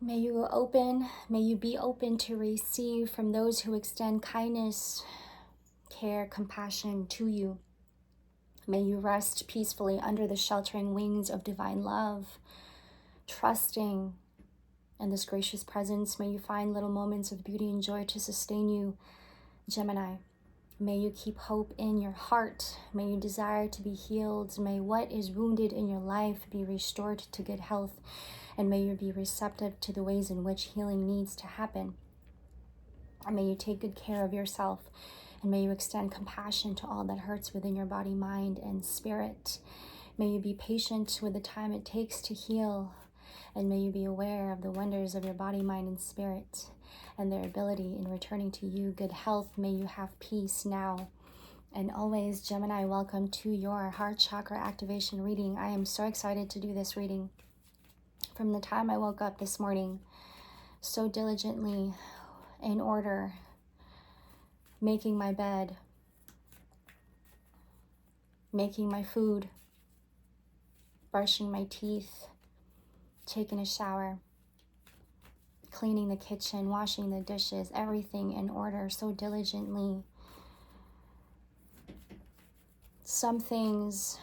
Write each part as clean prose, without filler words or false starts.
May you be open to receive from those who extend kindness, care, compassion to you. May you rest peacefully under the sheltering wings of divine love, trusting in this gracious presence. May you find little moments of beauty and joy to sustain you, Gemini. May you keep hope in your heart. May you desire to be healed. May what is wounded in your life be restored to good health. And may you be receptive to the ways in which healing needs to happen. And may you take good care of yourself. And may you extend compassion to all that hurts within your body, mind, and spirit. May you be patient with the time it takes to heal. And may you be aware of the wonders of your body, mind, and spirit, and their ability in returning to you good health. May you have peace now and always. Gemini, welcome to your heart chakra activation reading. I am so excited to do this reading. From the time I woke up this morning, so diligently, in order, making my bed, making my food, brushing my teeth, taking a shower, cleaning the kitchen, washing the dishes, everything in order so diligently. Some things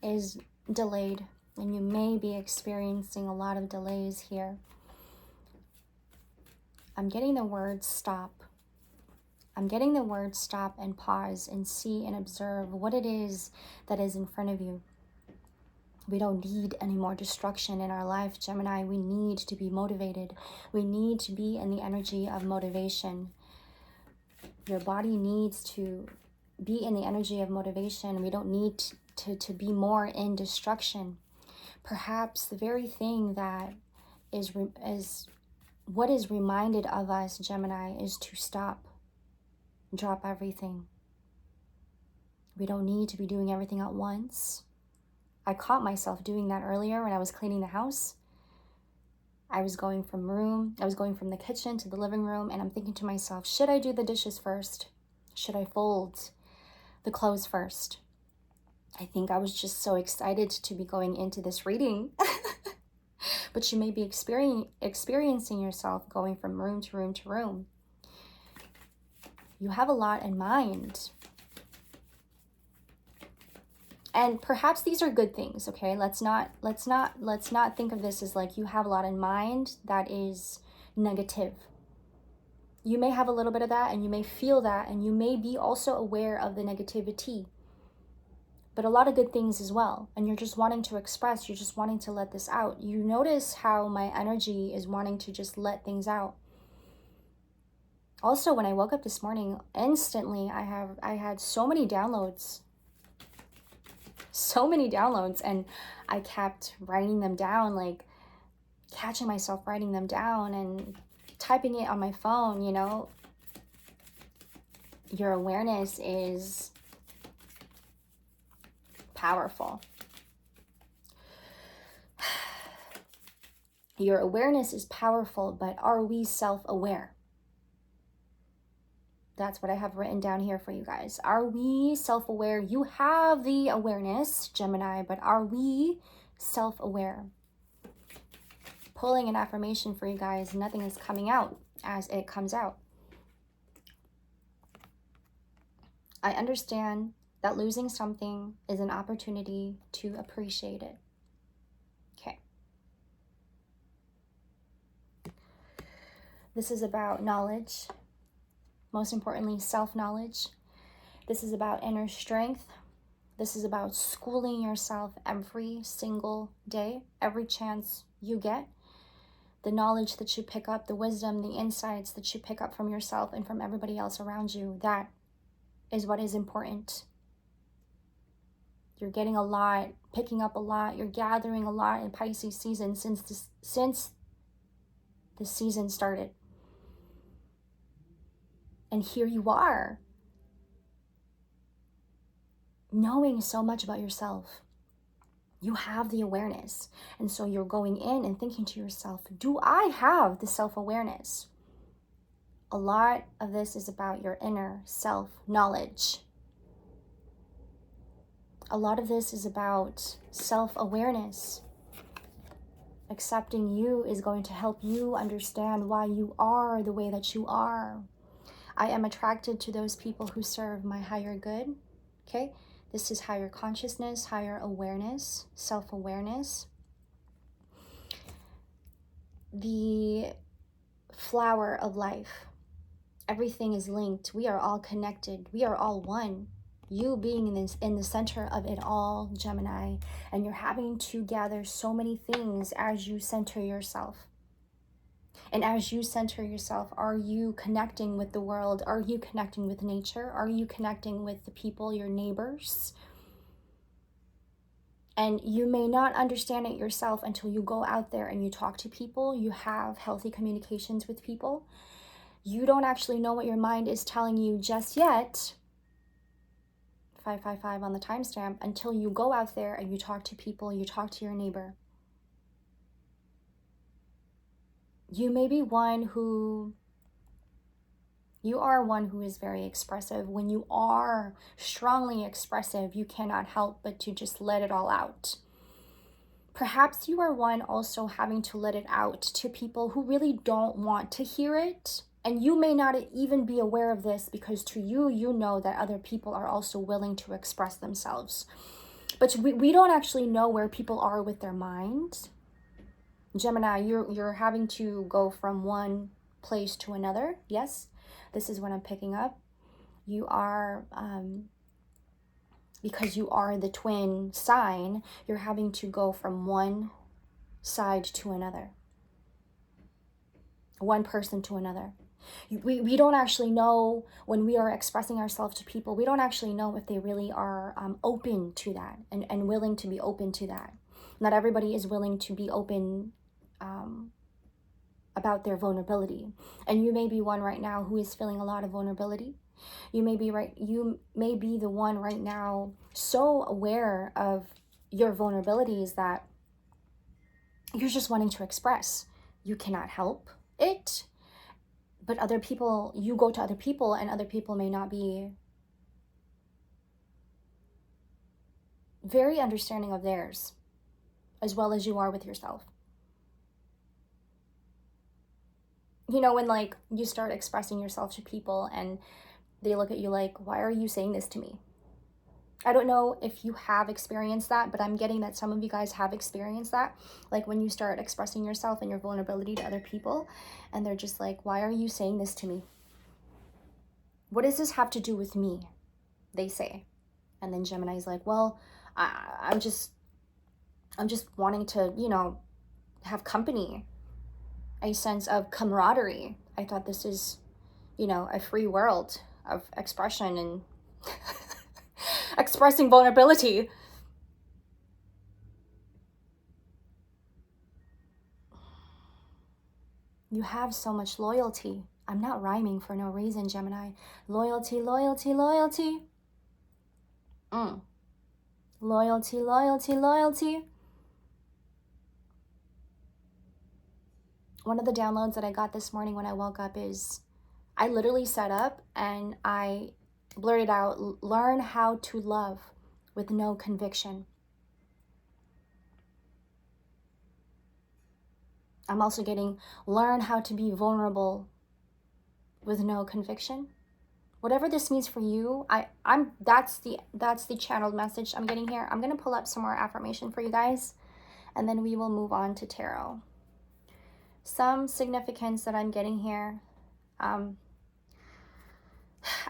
is delayed, and you may be experiencing a lot of delays here. I'm getting the word stop. I'm getting the word stop and pause and see and observe what it is that is in front of you. We don't need any more destruction in our life, Gemini. We need to be motivated. We need to be in the energy of motivation. Your body needs to be in the energy of motivation. We don't need to be more in destruction. Perhaps the very thing that is what is reminded of us, Gemini, is to stop. Drop everything. We don't need to be doing everything at once. I caught myself doing that earlier when I was cleaning the house. I was going from the kitchen to the living room, and I'm thinking to myself, should I do the dishes first? Should I fold the clothes first? I think I was just so excited to be going into this reading. But you may be experiencing yourself going from room to room to room. You have a lot in mind. And perhaps these are good things, okay? Let's not think of this as like you have a lot in mind that is negative. You may have a little bit of that, and you may feel that, and you may be also aware of the negativity, but a lot of good things as well. And you're just wanting to express, you're just wanting to let this out. You notice how my energy is wanting to just let things out. Also, when I woke up this morning, instantly I had so many downloads, and I kept writing them down, like catching myself writing them down and typing it on my phone. You know, your awareness is powerful. Your awareness is powerful, but are we self-aware? That's what I have written down here for you guys. Are we self-aware? You have the awareness, Gemini, but are we self-aware? Pulling an affirmation for you guys, nothing is coming out as it comes out. I understand that losing something is an opportunity to appreciate it. Okay. This is about knowledge. Most importantly, self-knowledge. This is about inner strength. This is about schooling yourself every single day, every chance you get. The knowledge that you pick up, the wisdom, the insights that you pick up from yourself and from everybody else around you, that is what is important. You're getting a lot, picking up a lot, you're gathering a lot in Pisces season since the season started. And here you are, knowing so much about yourself. You have the awareness. And so you're going in and thinking to yourself, do I have the self-awareness? A lot of this is about your inner self-knowledge. A lot of this is about self-awareness. Accepting you is going to help you understand why you are the way that you are. I am attracted to those people who serve my higher good. Okay, this is higher consciousness, higher awareness, self-awareness. The flower of life. Everything is linked. We are all connected. We are all one. You being in the center of it all, Gemini, and you're having to gather so many things as you center yourself. And as you center yourself, are you connecting with the world? Are you connecting with nature? Are you connecting with the people, your neighbors? And you may not understand it yourself until you go out there and you talk to people, you have healthy communications with people. You don't actually know what your mind is telling you just yet, 555 on the timestamp, until you go out there and you talk to people, you talk to your neighbor. You may be one who, you are one who is very expressive. When you are strongly expressive, you cannot help but to just let it all out. Perhaps you are one also having to let it out to people who really don't want to hear it. And you may not even be aware of this because to you, you know that other people are also willing to express themselves. But we don't actually know where people are with their minds. Gemini, you're having to go from one place to another. Yes, this is what I'm picking up. You are, because you are the twin sign, you're having to go from one side to another. One person to another. We don't actually know when we are expressing ourselves to people, we don't actually know if they really are open to that and willing to be open to that. Not everybody is willing to be open about their vulnerability. And you may be one right now who is feeling a lot of vulnerability. You may be the one right now so aware of your vulnerabilities that you're just wanting to express. You cannot help it. But other people, you go to other people and other people may not be very understanding of theirs as well as you are with yourself. You know, when like you start expressing yourself to people and they look at you like, why are you saying this to me? I don't know if you have experienced that, but I'm getting that some of you guys have experienced that. Like when you start expressing yourself and your vulnerability to other people and they're just like, why are you saying this to me? What does this have to do with me? They say. And then Gemini's like, well, I'm just wanting to, you know, have company, a sense of camaraderie. I thought this is, you know, a free world of expression and expressing vulnerability. You have so much loyalty. I'm not rhyming for no reason, Gemini. Loyalty, loyalty, loyalty. Loyalty, loyalty, loyalty. One of the downloads that I got this morning when I woke up is, I literally sat up and I blurted out, learn how to love with no conviction. I'm also getting, learn how to be vulnerable with no conviction. Whatever this means for you, that's the channeled message I'm getting here. I'm going to pull up some more affirmation for you guys, and then we will move on to tarot. Some significance that I'm getting here. I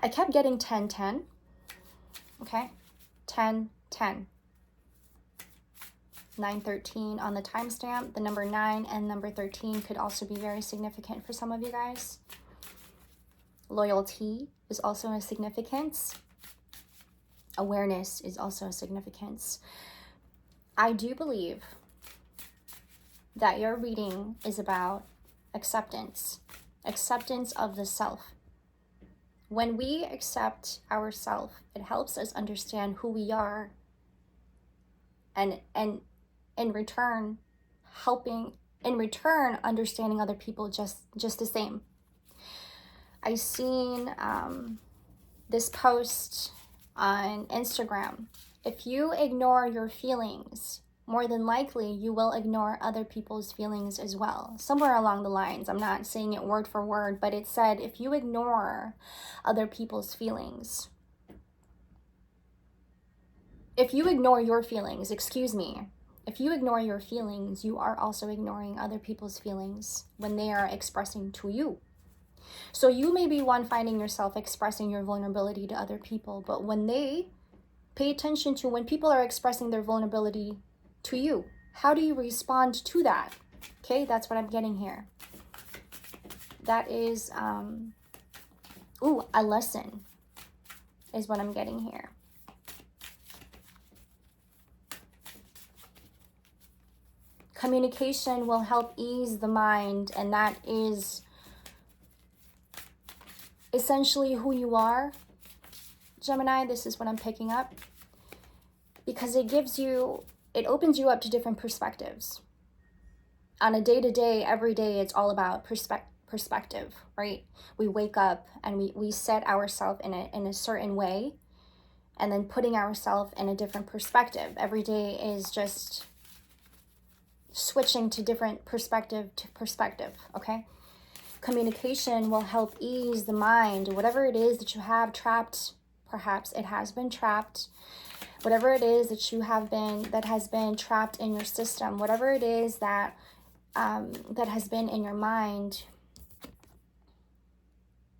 kept getting 10-10. Okay, 10-10. 9-13 on the timestamp. The number 9 and number 13 could also be very significant for some of you guys. Loyalty is also a significance. Awareness is also a significance. I do believe that your reading is about acceptance. Acceptance of the self. When we accept ourselves, it helps us understand who we are, and in return understanding other people just the same. I seen this post on Instagram. If you ignore your feelings, more than likely you will ignore other people's feelings as well. Somewhere along the lines, I'm not saying it word for word, but it said if you ignore other people's feelings, if you ignore your feelings, excuse me, if you ignore your feelings, you are also ignoring other people's feelings when they are expressing to you. So you may be one finding yourself expressing your vulnerability to other people, but when they pay attention to when people are expressing their vulnerability to you, how do you respond to that? Okay, that's what I'm getting here. That is, a lesson is what I'm getting here. Communication will help ease the mind, and that is essentially who you are, Gemini. This is what I'm picking up, because it opens you up to different perspectives. On a day-to-day, every day, it's all about perspective, right? We wake up and we set ourselves in a certain way, and then putting ourselves in a different perspective. Every day is just switching to different perspective to perspective, okay? Communication will help ease the mind. Whatever it is that you have trapped, perhaps it has been trapped. Whatever it is that that has been trapped in your system, whatever it is that has been in your mind,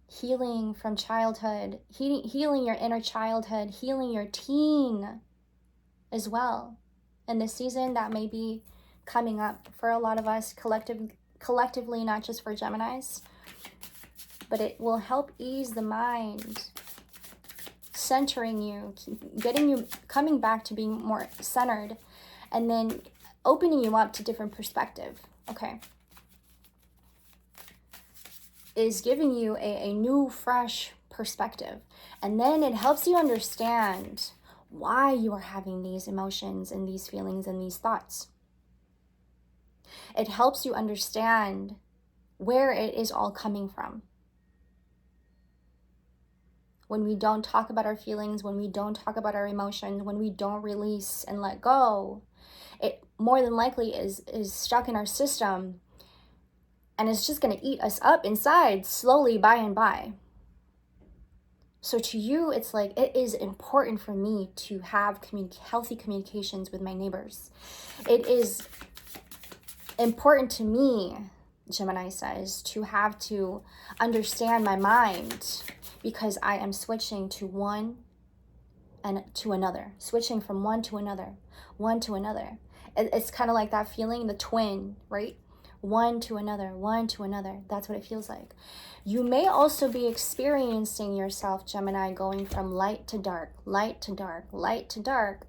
healing from childhood, healing your inner childhood, healing your teen as well. In this season, that may be coming up for a lot of us collectively, not just for Geminis, but it will help ease the mind, centering you, getting you, coming back to being more centered, and then opening you up to different perspective, okay? Is giving you a new, fresh perspective. And then it helps you understand why you are having these emotions and these feelings and these thoughts. It helps you understand where it is all coming from. When we don't talk about our feelings, when we don't talk about our emotions, when we don't release and let go, it more than likely is stuck in our system, and it's just going to eat us up inside slowly by and by. So to you, it's like, it is important for me to have healthy communications with my neighbors. It is important to me, Gemini says, to understand my mind, because I am switching to one and to another, switching from one to another, one to another. It's kind of like that feeling, the twin, right? One to another, one to another. That's what it feels like. You may also be experiencing yourself, Gemini, going from light to dark, light to dark, light to dark.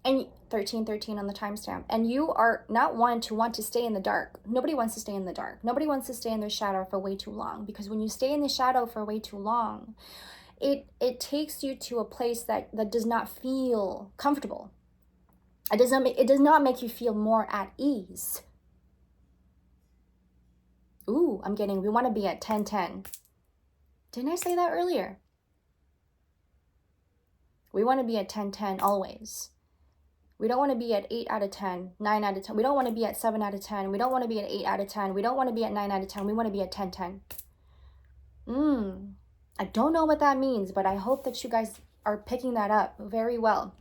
And 1313 on the timestamp. And you are not one to want to stay in the dark. Nobody wants to stay in the dark. Nobody wants to stay in their shadow for way too long. Because when you stay in the shadow for way too long, it takes you to a place that does not feel comfortable. It does not make you feel more at ease. Ooh, we want to be at 10-10. Didn't I say that earlier? We want to be at 10-10 always. We don't want to be at 8 out of 10, 9 out of 10. We don't want to be at 7 out of 10. We don't want to be at 8 out of 10. We don't want to be at 9 out of 10. We want to be at 10-10. I don't know what that means, but I hope that you guys are picking that up very well.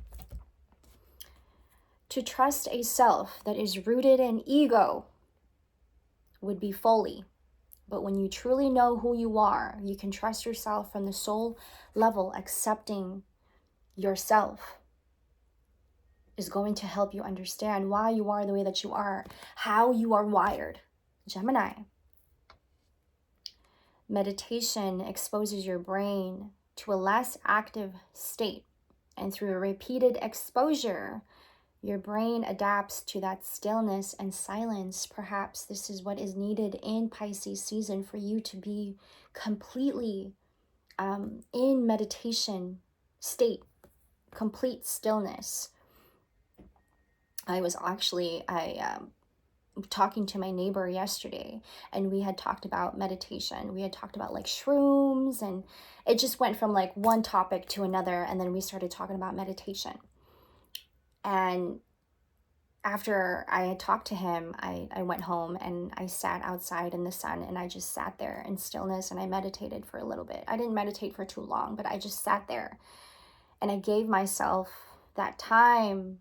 To trust a self that is rooted in ego would be folly. But when you truly know who you are, you can trust yourself from the soul level. Accepting yourself is going to help you understand why you are the way that you are, how you are wired. Gemini. Meditation exposes your brain to a less active state, and through a repeated exposure, your brain adapts to that stillness and silence. Perhaps this is what is needed in Pisces season for you to be completely in meditation state, complete stillness. I was talking to my neighbor yesterday, and we had talked about meditation. We had talked about like shrooms, and it just went from like one topic to another, and then we started talking about meditation. And after I had talked to him, I went home and I sat outside in the sun, and I just sat there in stillness, and I meditated for a little bit. I didn't meditate for too long, but I just sat there and I gave myself that time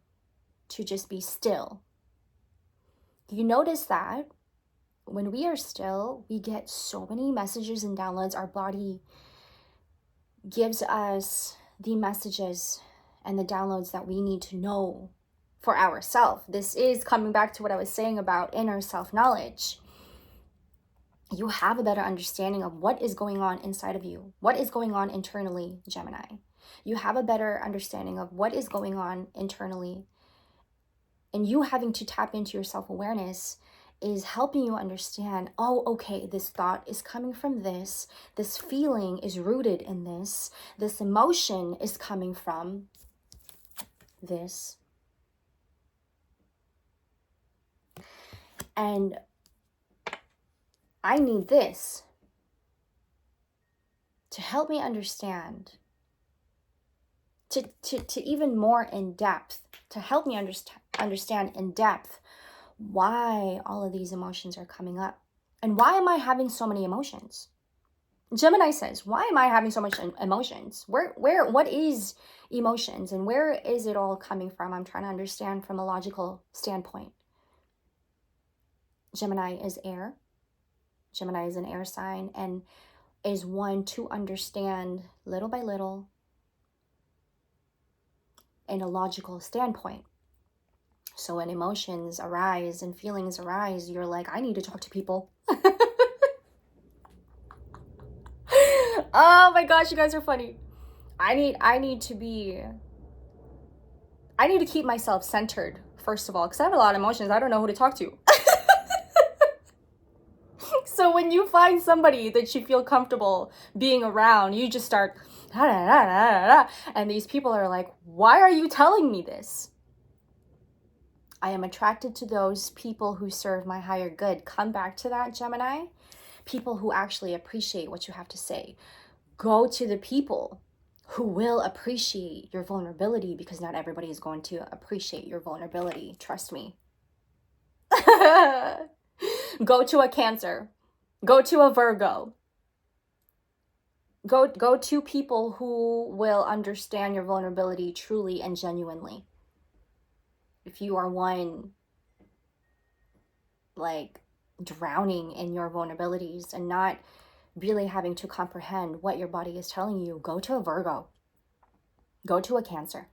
to just be still. You notice that when we are still, we get so many messages and downloads. Our body gives us the messages and the downloads that we need to know for ourselves. This is coming back to what I was saying about inner self-knowledge. You have a better understanding of what is going on inside of you, what is going on internally, Gemini. You have a better understanding of what is going on internally, and you having to tap into your self-awareness is helping you understand, oh, okay, this thought is coming from this feeling is rooted in this emotion is coming from this. And I need this to help me understand, to even more in depth, to help me understand in depth why all of these emotions are coming up. And why am I having so many emotions? Gemini says, why am I having so much emotions? What is emotions, and where is it all coming from? I'm trying to understand from a logical standpoint. Gemini is air. Gemini is an air sign and is one to understand little by little in a logical standpoint. So when emotions arise and feelings arise, you're like, I need to talk to people. Oh my gosh, you guys are funny. I need to keep myself centered, first of all, because I have a lot of emotions. I don't know who to talk to. So when you find somebody that you feel comfortable being around, you just start, and these people are like, why are you telling me this? I am attracted to those people who serve my higher good. Come back to that, Gemini. People who actually appreciate what you have to say. Go to the people who will appreciate your vulnerability, because not everybody is going to appreciate your vulnerability. Trust me. Go to a Cancer. Go to a Virgo. Go to people who will understand your vulnerability truly and genuinely. If you are one like drowning in your vulnerabilities and not really having to comprehend what your body is telling you, go to a Virgo. Go to a Cancer.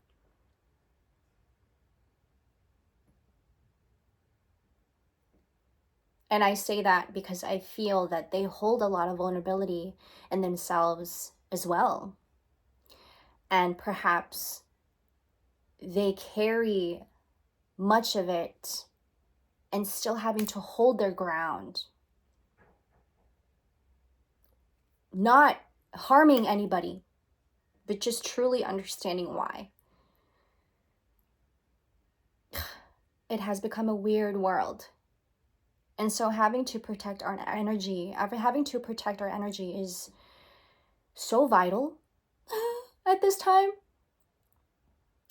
And I say that because I feel that they hold a lot of vulnerability in themselves as well. And perhaps they carry much of it and still having to hold their ground. Not harming anybody, but just truly understanding why. It has become a weird world. And so having to protect our energy is so vital at this time.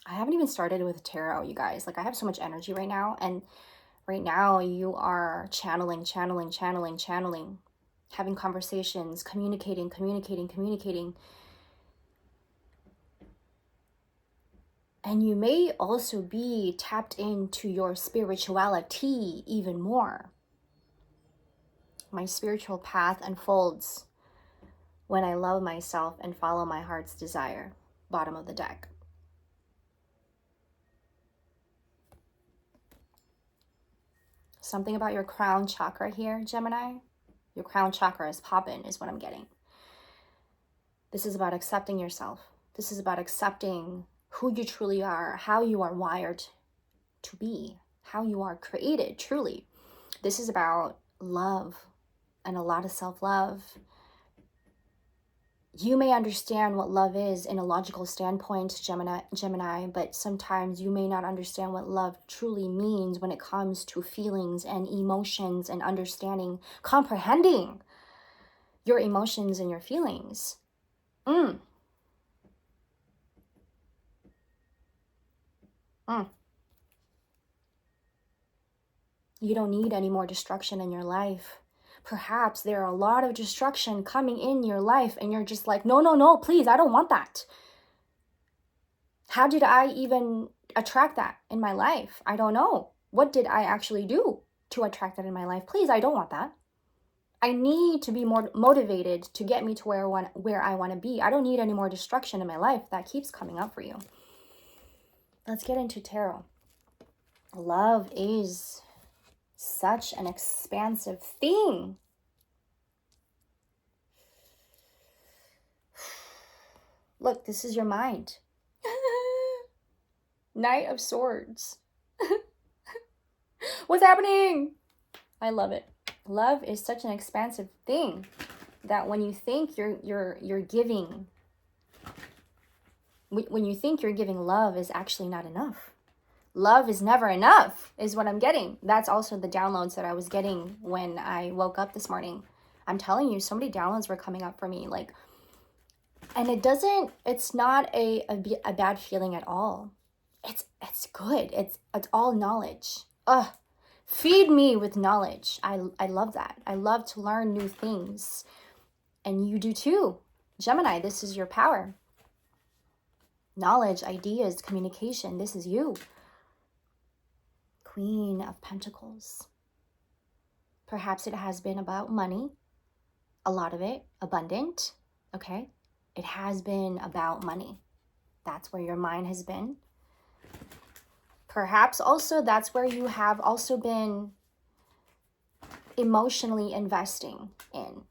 I haven't even started with tarot, you guys. Like, I have so much energy right now. And right now you are channeling, having conversations, communicating. And you may also be tapped into your spirituality even more. My spiritual path unfolds when I love myself and follow my heart's desire. Bottom of the deck. Something about your crown chakra here, Gemini. Your crown chakra is popping, is what I'm getting. This is about accepting yourself. This is about accepting who you truly are, how you are wired to be, how you are created, truly. This is about love and a lot of self-love. You may understand what love is in a logical standpoint, Gemini, but sometimes you may not understand what love truly means when it comes to feelings and emotions and understanding, comprehending your emotions and your feelings. You don't need any more destruction in your life. Perhaps there are a lot of destruction coming in your life and you're just like, no, no, no, please, I don't want that. How did I even attract that in my life? I don't know. What did I actually do to attract that in my life? Please, I don't want that. I need to be more motivated to get me to where I want to be. I don't need any more destruction in my life. That keeps coming up for you. Let's get into tarot. Love is such an expansive thing. Look, this is your mind. Knight of Swords. What's happening? I love it. Love is such an expansive thing that when you think you're giving, when you think you're giving love is actually not enough. Love is never enough is what I'm getting. That's also the downloads that I was getting when I woke up this morning. I'm telling you, so many downloads were coming up for me. Like, and it's not a bad feeling at all. It's good. It's all knowledge. Feed me with knowledge. I love that. I love to learn new things. And you do too. Gemini, this is your power. Knowledge, ideas, communication. This is you. Queen of Pentacles. Perhaps it has been about money. A lot of it. Abundant. Okay. It has been about money. That's where your mind has been. Perhaps also that's where you have also been emotionally investing in.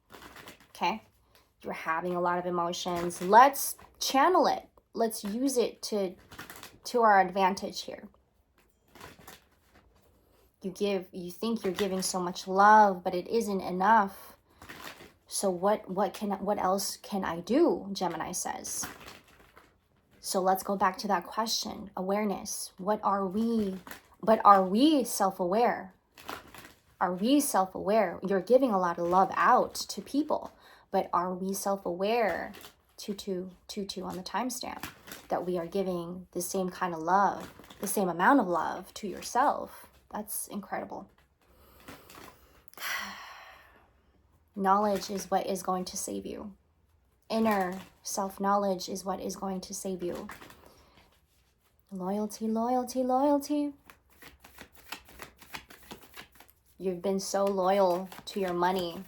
Okay. You're having a lot of emotions. Let's channel it. Let's use it to our advantage here. You think you're giving so much love, but it isn't enough. So what else can I do? Gemini says. So let's go back to that question. Awareness. What are we? But are we self-aware? Are we self-aware? You're giving a lot of love out to people, but are we self-aware? 2222 on the timestamp, that we are giving the same kind of love, the same amount of love to yourself. That's incredible. Knowledge is what is going to save you. Inner self-knowledge is what is going to save you. Loyalty, loyalty, loyalty. You've been so loyal to your money.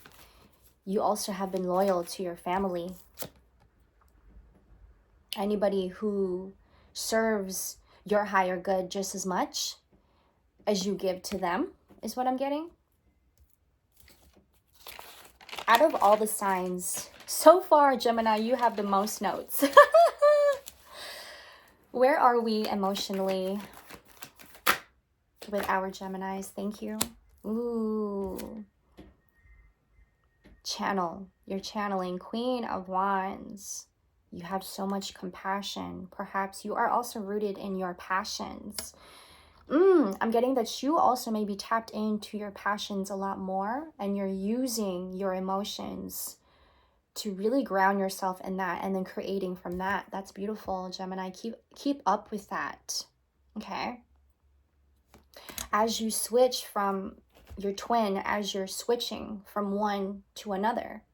You also have been loyal to your family. Anybody who serves your higher good just as much as you give to them is what I'm getting. Out of all the signs, so far, Gemini, you have the most notes. Where are we emotionally with our Geminis? Thank you. Ooh. Channel. You're channeling. Queen of Wands. You have so much compassion. Perhaps you are also rooted in your passions. I'm getting that you also may be tapped into your passions a lot more, and you're using your emotions to really ground yourself in that and then creating from that. That's beautiful, Gemini. Keep up with that. Okay. As you switch from your twin, as you're switching from one to another,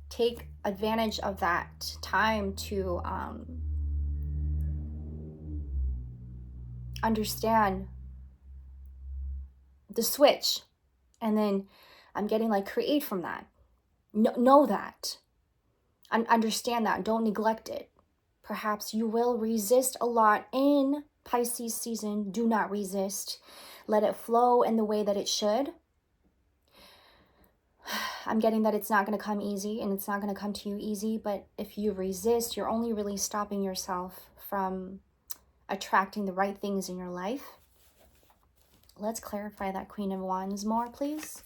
take advantage of that time to understand the switch. And then I'm getting like create from that. Know that. Understand that. Don't neglect it. Perhaps you will resist a lot in Pisces season. Do not resist. Let it flow in the way that it should. I'm getting that it's not going to come easy, and it's not going to come to you easy. But if you resist, you're only really stopping yourself from attracting the right things in your life. Let's clarify that Queen of Wands more, please.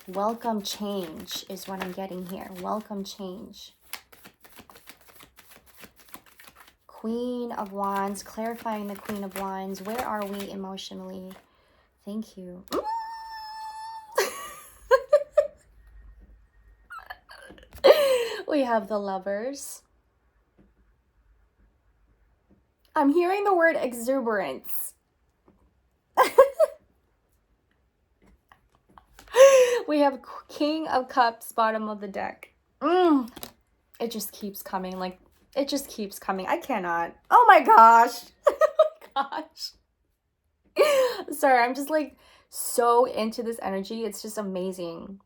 Welcome change is what I'm getting here. Welcome change. Queen of Wands, clarifying the Queen of Wands. Where are we emotionally? Thank you. We have the Lovers. I'm hearing the word exuberance. We have King of Cups, bottom of the deck. It just keeps coming. Like, it just keeps coming. I cannot. Oh my gosh. Oh my gosh. Sorry, I'm just like so into this energy. It's just amazing.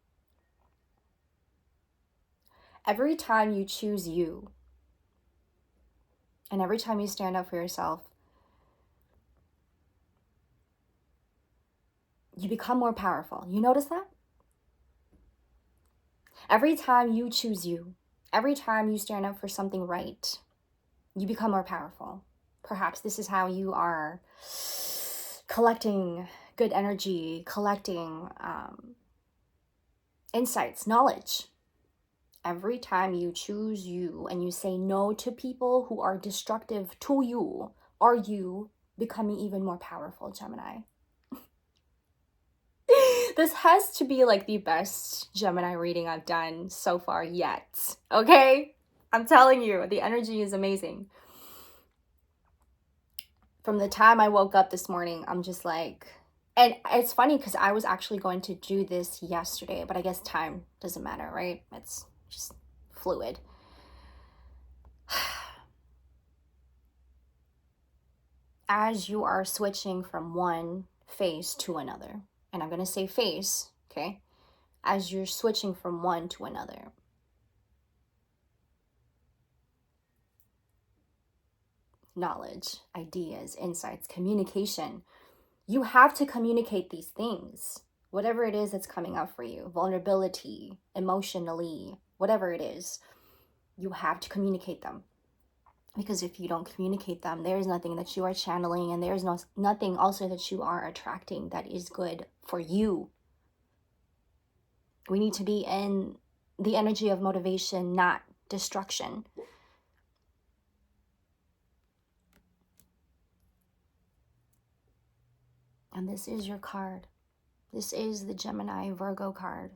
Every time you choose you, and every time you stand up for yourself, you become more powerful. You notice that? Every time you choose you, every time you stand up for something right, you become more powerful. Perhaps this is how you are collecting good energy, collecting insights, knowledge. Every time you choose you and you say no to people who are destructive to you, are you becoming even more powerful, Gemini? This has to be like the best Gemini reading I've done so far yet. Okay? I'm telling you, the energy is amazing. From the time I woke up this morning, I'm just like, and it's funny because I was actually going to do this yesterday, but I guess time doesn't matter, right? It's just fluid. As you are switching from one phase to another, and I'm going to say phase, okay? As you're switching from one to another, knowledge, ideas, insights, communication, you have to communicate these things. Whatever it is that's coming up for you, vulnerability, emotionally, whatever it is, you have to communicate them. Because if you don't communicate them, there's nothing that you are channeling, and there's nothing also that you are attracting that is good for you. We need to be in the energy of motivation, not destruction. And this is your card. This is the Gemini Virgo card.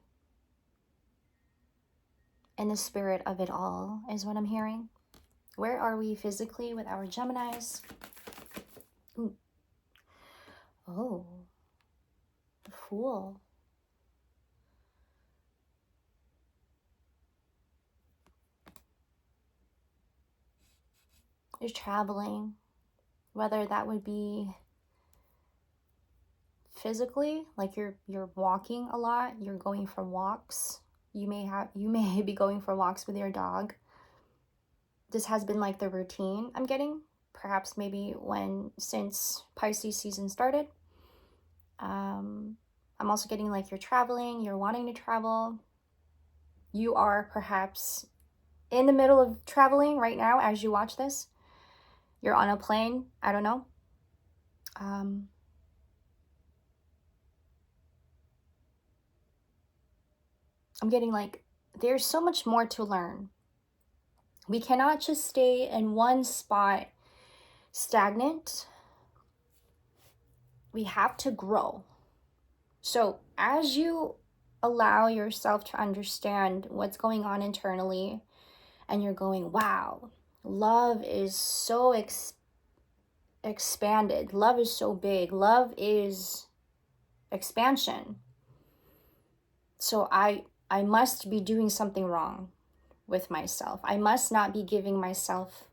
And the spirit of it all is what I'm hearing. Where are we physically with our Geminis? Ooh. Oh, the Fool. You're traveling, whether that would be physically, like you're walking a lot, you're going for walks. You may be going for walks with your dog. This has been like the routine I'm getting, perhaps maybe since Pisces season started. I'm also getting like you're traveling, you're wanting to travel. You are perhaps in the middle of traveling right now as you watch this. You're on a plane, I don't know. I'm getting like, there's so much more to learn. We cannot just stay in one spot stagnant. We have to grow. So as you allow yourself to understand what's going on internally, and you're going, wow, love is so expanded. Love is so big. Love is expansion. So I must be doing something wrong with myself. I must not be giving myself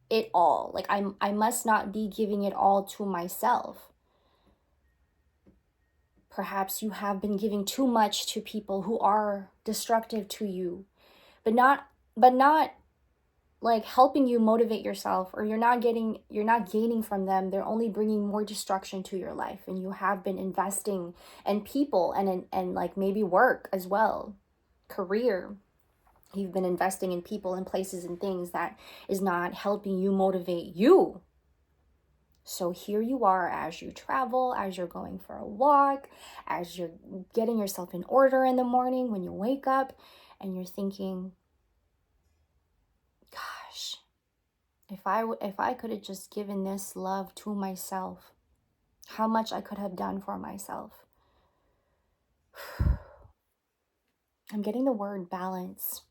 it all. Like I must not be giving it all to myself. Perhaps you have been giving too much to people who are destructive to you, but not like helping you motivate yourself, or you're not gaining from them. They're only bringing more destruction to your life, and you have been investing in people and like maybe work as well, career. You've been investing in people and places and things that is not helping you motivate you. So here you are, as you travel, as you're going for a walk, as you're getting yourself in order in the morning when you wake up, and you're thinking, gosh, if I could have just given this love to myself, how much I could have done for myself. I'm getting the word balance.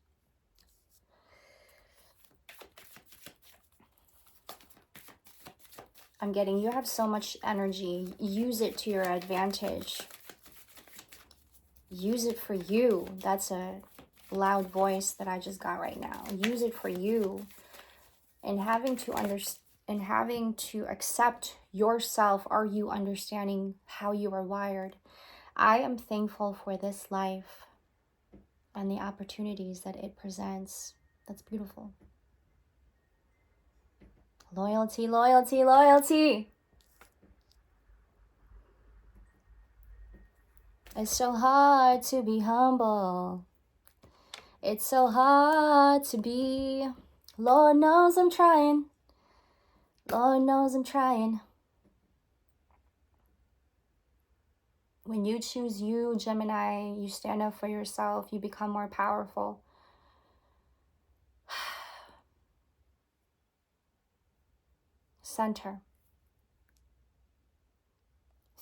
I'm getting you have so much energy. Use it to your advantage. Use it for you. That's a loud voice that I just got right now. Use it for you. And having to understand and having to accept yourself. Are you understanding how you are wired? I am thankful for this life and the opportunities that it presents. That's beautiful. Loyalty, loyalty, loyalty. It's so hard to be humble. It's so hard to be. Lord knows I'm trying. Lord knows I'm trying. When you choose you, Gemini, you stand up for yourself, you become more powerful. Center.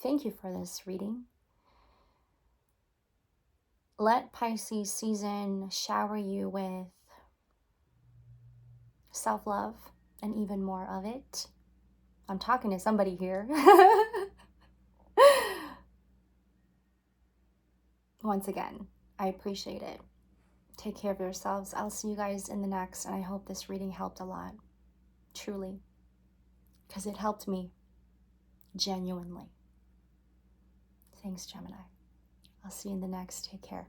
Thank you for this reading. Let Pisces season shower you with self-love and even more of it. I'm talking to somebody here. Once again, I appreciate it. Take care of yourselves. I'll see you guys in the next, and I hope this reading helped a lot. Truly. Because it helped me. Genuinely. Thanks, Gemini. I'll see you in the next. Take care.